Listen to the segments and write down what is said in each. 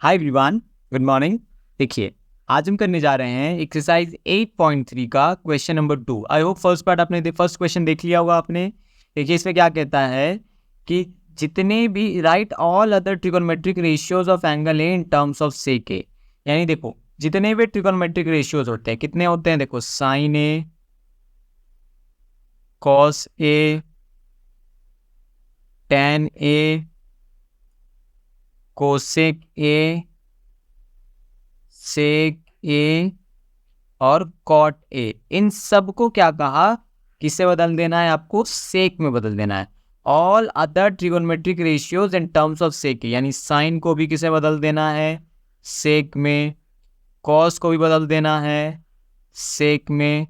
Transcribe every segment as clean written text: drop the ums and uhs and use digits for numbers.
Hi everyone, good morning. देखिए, आज हम करने जा रहे हैं एक्सरसाइज 8.3 का question number 2। I hope first part आपने फर्स्ट क्वेश्चन देख लिया होगा आपने। देखिए इसमें क्या कहता है कि जितने भी write all other trigonometric ratios of angle A in terms of sec A. यानी देखो जितने भी ट्रिगोनोमेट्रिक रेशियोज होते हैं कितने होते हैं, देखो sine A, cos A, tan A, cosec A, sec A और कॉट ए। इन सब को क्या कहा, किससे बदल देना है, आपको सेक में बदल देना है। All other trigonometric ratios in terms of sec, यानी साइन को भी किसे बदल देना है, सेक में। कॉस को भी बदल देना है सेक में।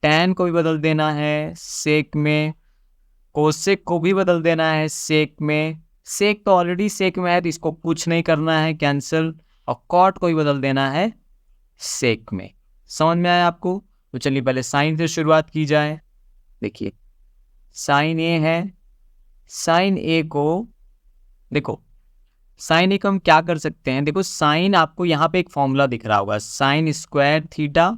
टैन को भी बदल देना है सेक में। कोसेक को भी बदल देना है सेक में। सेक तो ऑलरेडी सेक में है तो इसको कुछ नहीं करना है, कैंसिल। और कॉट को भी बदल देना है सेक में। समझ में आया आपको? तो चलिए पहले साइन से शुरुआत की जाए। देखिए साइन ए है, साइन ए को देखो, साइन ए को हम क्या कर सकते हैं, देखो साइन आपको यहाँ पे एक फॉर्मूला दिख रहा होगा, sine square theta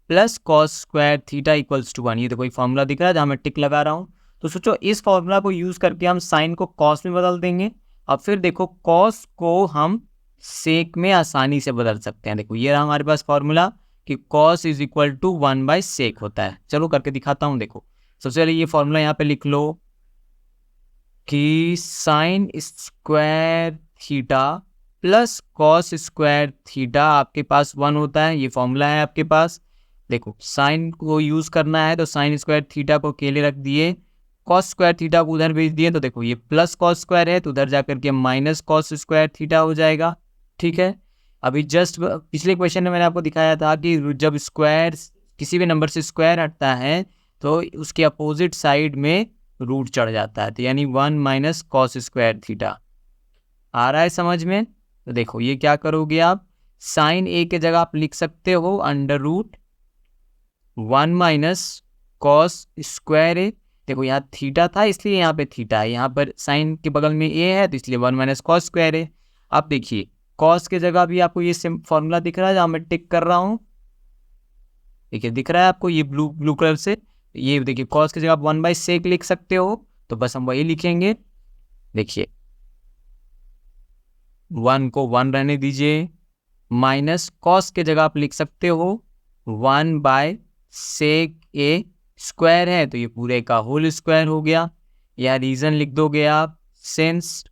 plus cos square theta equals to 1। ये देखो एक फॉर्मूला दिख रहा है जहाँ मैं टिक लगा रहा हूँ। तो सोचो इस फॉर्मूला को यूज करके हम साइन को कॉस में बदल देंगे। अब फिर देखो कॉस को हम सेक में आसानी से बदल सकते हैं। देखो ये रहा हमारे पास फॉर्मूला कि कॉस इज इक्वल टू 1/सेक होता है। चलो करके दिखाता हूँ। देखो सबसे पहले ये फॉर्मूला यहाँ पे लिख लो कि sign square theta plus cos square theta आपके पास 1 होता है। ये फॉर्मूला है आपके पास। देखो साइन को यूज करना है तो साइन स्क्वायर थीटा को अकेले रख दिए, कॉस स्क्वायर थीटा को उधर भेज दिए। तो देखो ये प्लस कॉस स्क्वायर है तो उधर जाकर के माइनस कॉस स्क्वायर थीटा हो जाएगा। ठीक है, अभी जस्ट पिछले क्वेश्चन में मैंने आपको दिखाया था कि जब स्क्वायर किसी भी नंबर से स्क्वायर हटता है तो उसके अपोजिट साइड में रूट चढ़ जाता है, तो यानी 1 माइनस कॉस स्क्वायर थीटा। आ रहा है समझ में? तो देखो ये क्या करोगे आप, साइन ए के जगह आप लिख सकते हो under root 1 minus cos square A. देखो यहाँ थीटा था इसलिए यहाँ पे थीटा है, यहाँ पर साइन के बगल में ए है तो इसलिए 1 माइनस कॉस स्क्वायर ए। अब देखिए कॉस के जगह भी आपको ये सेम फॉर्मूला दिख रहा है जहाँ मैं टिक कर रहा हूँ। देखिए दिख रहा है आपको ये ब्लू ब्लू कलर से। ये देखिए कॉस की जगह आप 1/सेक लिख सकते हो तो बस हम वही लिखेंगे। देखिए 1 को 1 रहने दीजिए, माइनस कॉस के जगह आप लिख सकते हो 1/सेक ए। स्क्वायर है तो ये पूरे का होल स्क्वायर हो गया। या रीजन लिख दोगे आप, since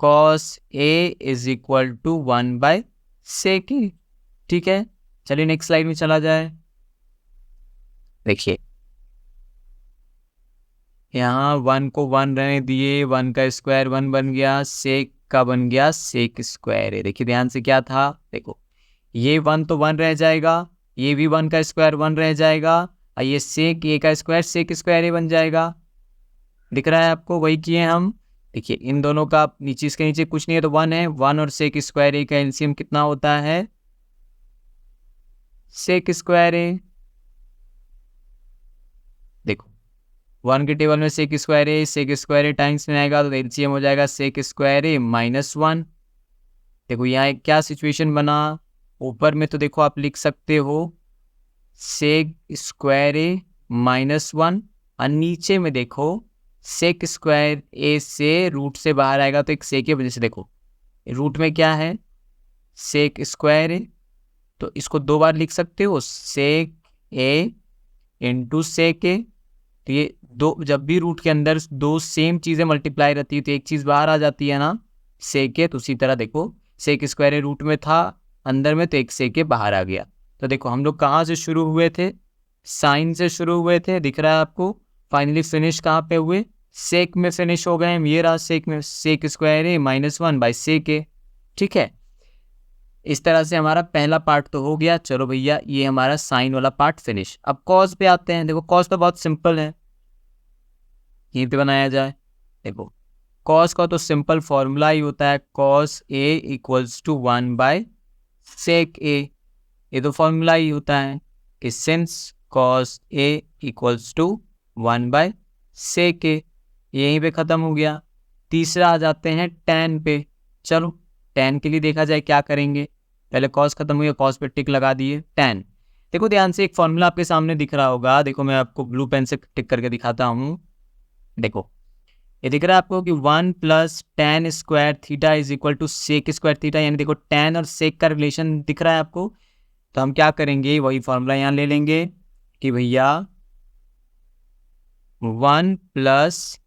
cos A is equal to 1/सेक ए। ठीक है, चलिए नेक्स्ट स्लाइड में चला जाए। देखिए यहाँ 1 को 1 रहने दिए, 1 का स्क्वायर 1 बन गया, सेक का बन गया सेक स्क्वायर है। देखिए ध्यान से क्या था, देखो ये 1 तो 1 रह जाएगा, ये भी 1 का स्क्वायर 1 रह जाएगा और ये सेक ए का स्क्वायर सेक स्क्वायर ए बन जाएगा। दिख रहा है आपको? वही किए हम। देखिए इन दोनों का नीचे, इसके नीचे कुछ नहीं है तो 1 है। 1 और सेक स्क्वायर ए का एलसीएम कितना होता है, सेक स्क्वायर ए। देखो 1 के टेबल में सेक स्क्वायर ए, सेक स्क्वायर ए टाइम्स में आएगा तो एलसीएम हो जाएगा सेक स्क्वायर ए -1। देखो यहाँ एक क्या सिचुएशन बना, ऊपर में तो देखो आप लिख सकते हो सेक स्क्वायर ए -1 और नीचे में देखो सेक स्क्वायर ए से रूट से बाहर आएगा तो एक सेक की वजह से देखो रूट में क्या है, सेक स्क्वायर ए। तो इसको 2 बार लिख सकते हो, सेक ए इंटू सेक ए। तो ये दो, जब भी रूट के अंदर 2 सेम चीज़ें मल्टीप्लाई रहती है तो एक चीज़ बाहर आ जाती है ना, सेक ए। तो उसी तरह देखो सेक स्क्वायर ए रूट में था अंदर में तो एक सेक ए बाहर आ गया। तो देखो हम लोग कहाँ से शुरू हुए थे, साइन से शुरू हुए थे, दिख रहा है आपको। फाइनली फिनिश कहाँ पे हुए, सेक में फिनिश हो गए हम। ये रहा सेक में, सेक स्क्वायर ए -1/सेक ए। ठीक है, इस तरह से हमारा पहला पार्ट तो हो गया। चलो भैया ये हमारा साइन वाला पार्ट फिनिश। अब कॉस पे आते हैं। देखो कॉस तो बहुत सिंपल है, यहीं पे बनाया जाए। देखो कॉस का तो सिंपल फॉर्मूला ही होता है कॉस ए इक्वल्स टू 1/सेक ए। ये तो फॉर्मूला ही होता है कि since cos A equals to 1/सेक ए। यहीं पे ख़त्म हो गया। तीसरा आ जाते हैं टैन पे। चलो tan के लिए देखा जाए क्या करेंगे, पहले cos खत्म हुई, cos पे टिक लगा दिए, tan। देखो ध्यान से एक फॉर्मूला आपके सामने दिख रहा होगा, देखो मैं आपको ब्लू पेन से टिक करके दिखाता हूँ। देखो ये दिख रहा है आपको कि 1 plus tan square theta is equal to sec square theta, यानी देखो tan और सेक का रिलेशन दिख रहा है आपको। तो हम क्या करेंगे, वही फॉर्मूला यहाँ ले लेंगे कि भैया 1 प्लस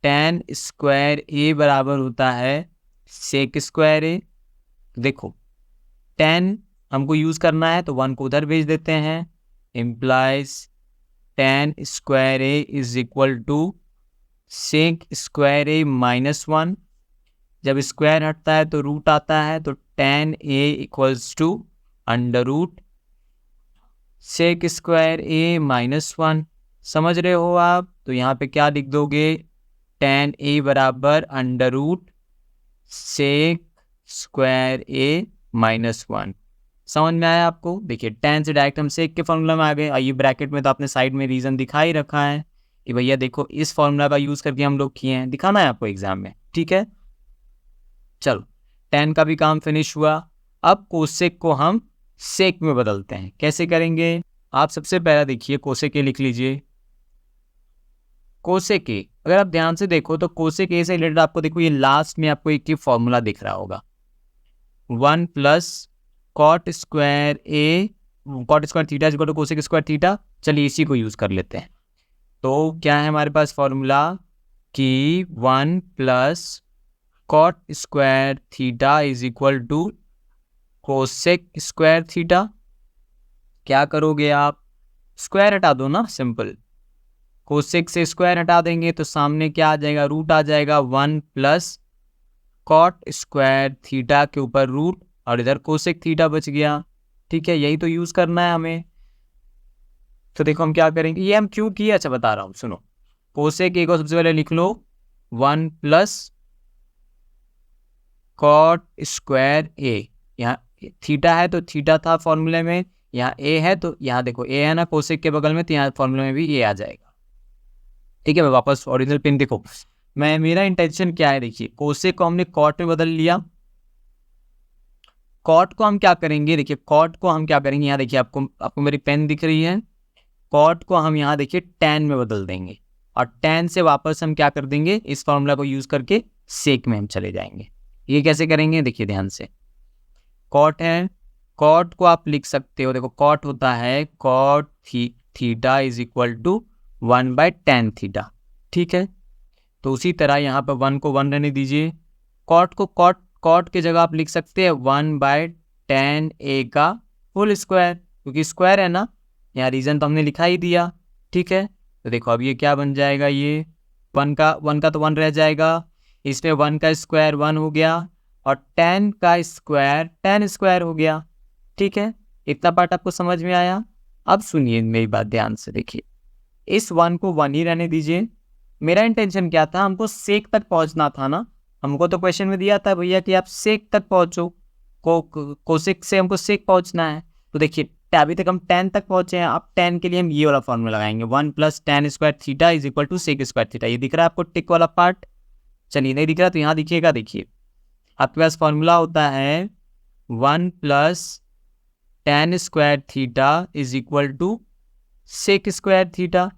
tan स्क्वायर ए बराबर होता है सेक स्क्वायर ए। देखो tan हमको यूज़ करना है तो 1 को उधर भेज देते हैं, implies tan square A is equal to sec square A minus 1। जब स्क्वायर हटता है तो रूट आता है, तो tan A equals to under root sec square A minus 1। समझ रहे हो आप? तो यहाँ पे क्या लिख दोगे, tan ए बराबर under root sec square A minus 1। समझ में आया आपको? देखिए tan से डायरेक्ट हम सेक के फॉर्मूला में आ गए। ये ब्रैकेट में तो आपने साइड में रीजन दिखा ही रखा है कि भैया देखो इस फॉर्मूला का यूज करके हम लोग किए हैं, दिखाना है आपको एग्जाम में, ठीक है। चलो tan का भी काम फिनिश हुआ। अब कोसेक को हम सेक में बदलते हैं, कैसे करेंगे? आप सबसे पहला देखिए कोसेक ए लिख लीजिए। कोसेक ए अगर आप ध्यान से देखो तो कोसेक ए से रिलेटेड आपको देखो ये लास्ट में आपको एक ही फॉर्मूला दिख रहा होगा, 1 plus cot square A, cot square theta is equal to cosec square theta. चलिए इसी को यूज कर लेते हैं। तो क्या है हमारे पास फॉर्मूला कि 1 plus cot square theta is equal to cosec square theta. क्या करोगे आप, स्क्वायर हटा दो ना, सिंपल। कोसेक से स्क्वायर हटा देंगे तो सामने क्या आ जाएगा, रूट आ जाएगा। 1 प्लस कॉट स्क्वायर थीटा के ऊपर रूट, और इधर कोसेक थीटा बच गया। ठीक है, यही तो यूज करना है हमें। तो देखो हम क्या करेंगे, ये हम क्यों किए, अच्छा बता रहा हूँ सुनो। कोसेक ए को सबसे पहले लिख लो 1 प्लस कॉट स्क्वायर ए, यहाँ थीटा है तो थीटा था फॉर्मूले में, यहाँ ए है तो यहाँ देखो ए है ना कोसेक के बगल में, तो यहाँ फॉर्मूले में भी ए आ जाएगा। ठीक है, मैं वापस ओरिजिनल पेन देखो, मेरा इंटेंशन क्या है, देखिए कोसेक को हमने कॉट में बदल लिया। कॉट को हम क्या करेंगे, देखिए कॉट को हम क्या करेंगे, यहाँ देखिए आपको मेरी पेन दिख रही है, कॉट को हम यहाँ देखिए tan में बदल देंगे, और tan से वापस हम क्या कर देंगे, इस फॉर्मूला को यूज करके सेक में हम चले जाएंगे। ये कैसे करेंगे, देखिए ध्यान से, कॉट है, कॉट को आप लिख सकते हो, देखो कॉट होता है cot theta is equal to 1/tan theta. ठीक है, तो उसी तरह यहाँ पर 1 को 1 रहने दीजिए, कॉट को कॉट के जगह आप लिख सकते हैं 1/tan ए का होल स्क्वायर, क्योंकि स्क्वायर है ना, यहाँ रीजन तो हमने लिखा ही दिया। ठीक है, तो देखो अब ये क्या बन जाएगा, ये 1 का तो 1 रह जाएगा, इसमें 1 का स्क्वायर 1 हो गया, और tan का स्क्वायर tan स्क्वायर हो गया। ठीक है, इतना पार्ट आपको समझ में आया। अब सुनिए मेरी बात ध्यान से, देखिए इस 1 को 1 ही रहने दीजिए। मेरा इंटेंशन क्या था, हमको सेक तक पहुंचना था ना, हमको तो क्वेश्चन में दिया था भैया कि आप सेक तक पहुंचो, कोसेक से हमको सेक पहुंचना है। तो देखिए अभी तक हम tan तक पहुंचे हैं, अब tan के लिए हम ये वाला फॉर्मूला लगाएंगे, 1 plus tan square theta is equal to sec square theta. ये दिख रहा है आपको टिक वाला पार्ट? चलिए नहीं दिख रहा तो यहाँ दिखिएगा, देखिए आपके पास फॉर्मूला होता है 1 plus tan square theta is equal to sec square theta.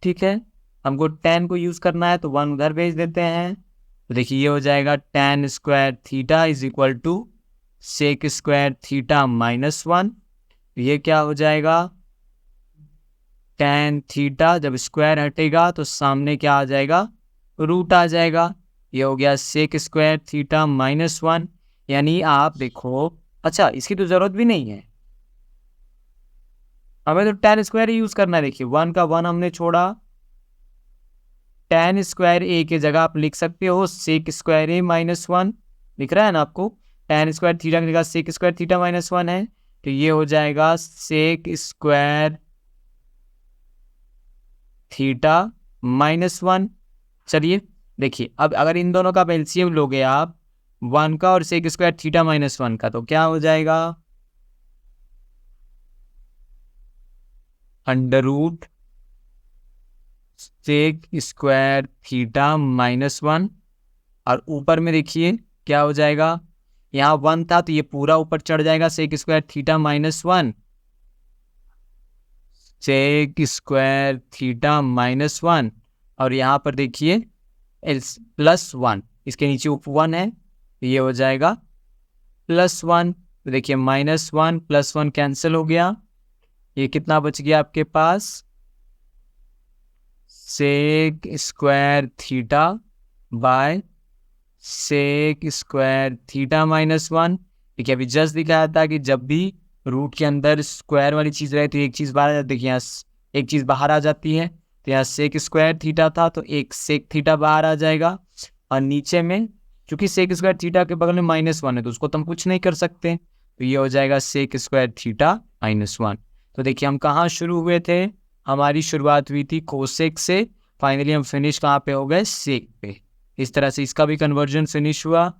ठीक है, हमको tan को यूज करना है तो 1 उधर भेज देते हैं, तो देखिए ये हो जाएगा tan square theta is equal to sec square theta minus 1। ये क्या हो जाएगा, tan थीटा जब स्क्वायर हटेगा तो सामने क्या आ जाएगा, रूट आ जाएगा। ये हो गया सेक स्क्वायर थीटा माइनस 1। यानी आप देखो, अच्छा इसकी तो जरूरत भी नहीं है, हमें तो tan स्क्वायर ही यूज करना है। देखिए 1 का 1 हमने छोड़ा, tan स्क्वायर ए के जगह आप लिख सकते हो सेक स्क्वायर ए माइनस 1, दिख रहा है ना आपको, tan स्क्वायर थीटा की जगह सेक स्क्वायर थीटा माइनस 1 है, तो ये हो जाएगा सेक स्क्वायर थीटा माइनस 1। चलिए देखिए अब अगर इन दोनों का एलसीएम लोगे आप, 1 का और सेक स्क्वायर थीटा माइनस 1 का, तो क्या हो जाएगा, under root sec square theta minus 1, और ऊपर में देखिए क्या हो जाएगा, यहाँ 1 था तो ये पूरा ऊपर चढ़ जाएगा sec square theta minus 1, sec square theta minus 1, और यहाँ पर देखिए प्लस 1, इसके नीचे ऊपर 1 है तो ये हो जाएगा प्लस 1। तो देखिए माइनस 1 प्लस 1 कैंसिल हो गया, ये कितना बच गया आपके पास, sec square theta by sec square theta minus 1। ठीक है, अभी जस्ट दिखाया था कि जब भी रूट के अंदर स्क्वायर वाली चीज़ रहे तो एक चीज़ बाहर आ जाती है। देखिए यहाँ एक चीज़ बाहर आ जाती है, तो यहाँ सेक स्क्वायर थीटा था तो एक सेक थीटा बाहर आ जाएगा, और नीचे में चूंकि सेक स्क्वायर थीटा के बगल में माइनस 1 है तो उसको तो हम कुछ नहीं कर सकते, तो ये हो जाएगा सेक स्क्वायर थीटा माइनस 1। तो देखिए हम कहाँ शुरू हुए थे, हमारी शुरुआत हुई थी कोसेक से, फाइनली हम फिनिश कहाँ पे हो गए, सेक पे। इस तरह से इसका भी कन्वर्जन फिनिश हुआ,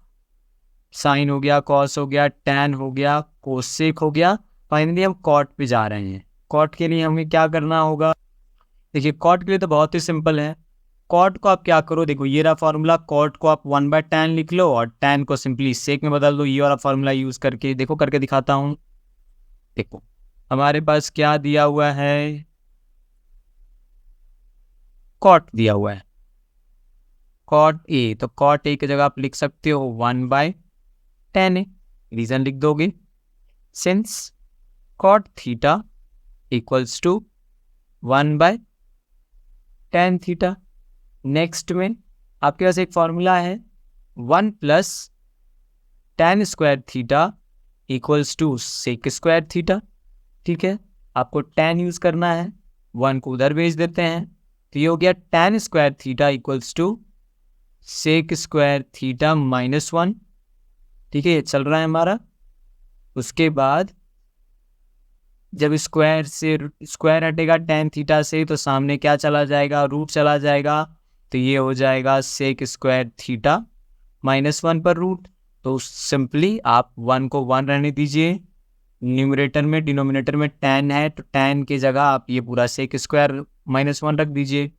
साइन हो गया, कॉस हो गया, टैन हो गया, कोसेक हो गया, फाइनली हम कॉट पे जा रहे हैं। कॉट के लिए हमें क्या करना होगा, देखिए कॉट के लिए तो बहुत ही सिंपल है। कॉट को आप क्या करो, देखो ये रहा फॉर्मूला, कॉट को आप 1/tan लिख लो और टैन को सिंपली सेक में बदल दो, ये वाला फॉर्मूला यूज करके देखो, करके दिखाता हूँ। देखो हमारे पास क्या दिया हुआ है, कॉट दिया हुआ है, कॉट ए, तो कॉट ए की जगह आप लिख सकते हो 1/tan ए, रीजन लिख दोगे, since cot theta equals to 1/tan theta. Next में आपके पास एक फॉर्मूला है 1 plus tan square theta equals to sec square theta. ठीक है, आपको tan यूज करना है, 1 को उधर भेज देते हैं, तो ये हो गया tan square theta equals to sec square theta minus 1। ठीक है, ये चल रहा है हमारा। उसके बाद जब स्क्वायर से स्क्वायर हटेगा tan थीटा से तो सामने क्या चला जाएगा, रूट चला जाएगा, तो ये हो जाएगा सेक स्क्वायर थीटा माइनस 1 पर रूट। तो सिंपली आप 1 को 1 रहने दीजिए, न्यूमरेटर में डिनोमिनेटर में tan है तो tan की जगह आप ये पूरा सेक स्क्वायर माइनस 1 रख दीजिए,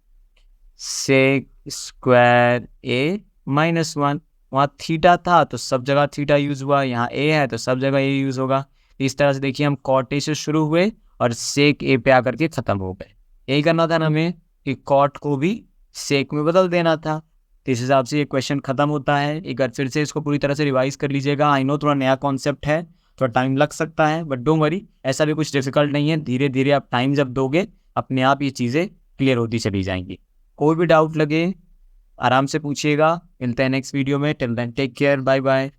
सेक स्क्वायर ए माइनस 1। वहाँ थीटा था तो सब जगह थीटा यूज हुआ, यहाँ ए है तो सब जगह ए यूज होगा। इस तरह से देखिए हम कॉट ए से शुरू हुए और सेक ए पे आकर के खत्म हो गए। यही करना था हमें कि कॉट को भी सेक में बदल देना था। तो इस हिसाब से ये क्वेश्चन खत्म होता है। एक बार फिर से इसको पूरी तरह से रिवाइज कर लीजिएगा। आई नो थोड़ा नया कॉन्सेप्ट है, थोड़ा टाइम लग सकता है, बट डोंट वरी, ऐसा भी कुछ डिफिकल्ट नहीं है। धीरे धीरे आप टाइम जब दोगे अपने आप ये चीज़ें क्लियर होती चली जाएंगी। कोई भी डाउट लगे आराम से पूछिएगा। मिलते हैं नेक्स्ट वीडियो में। Till then take care, bye bye.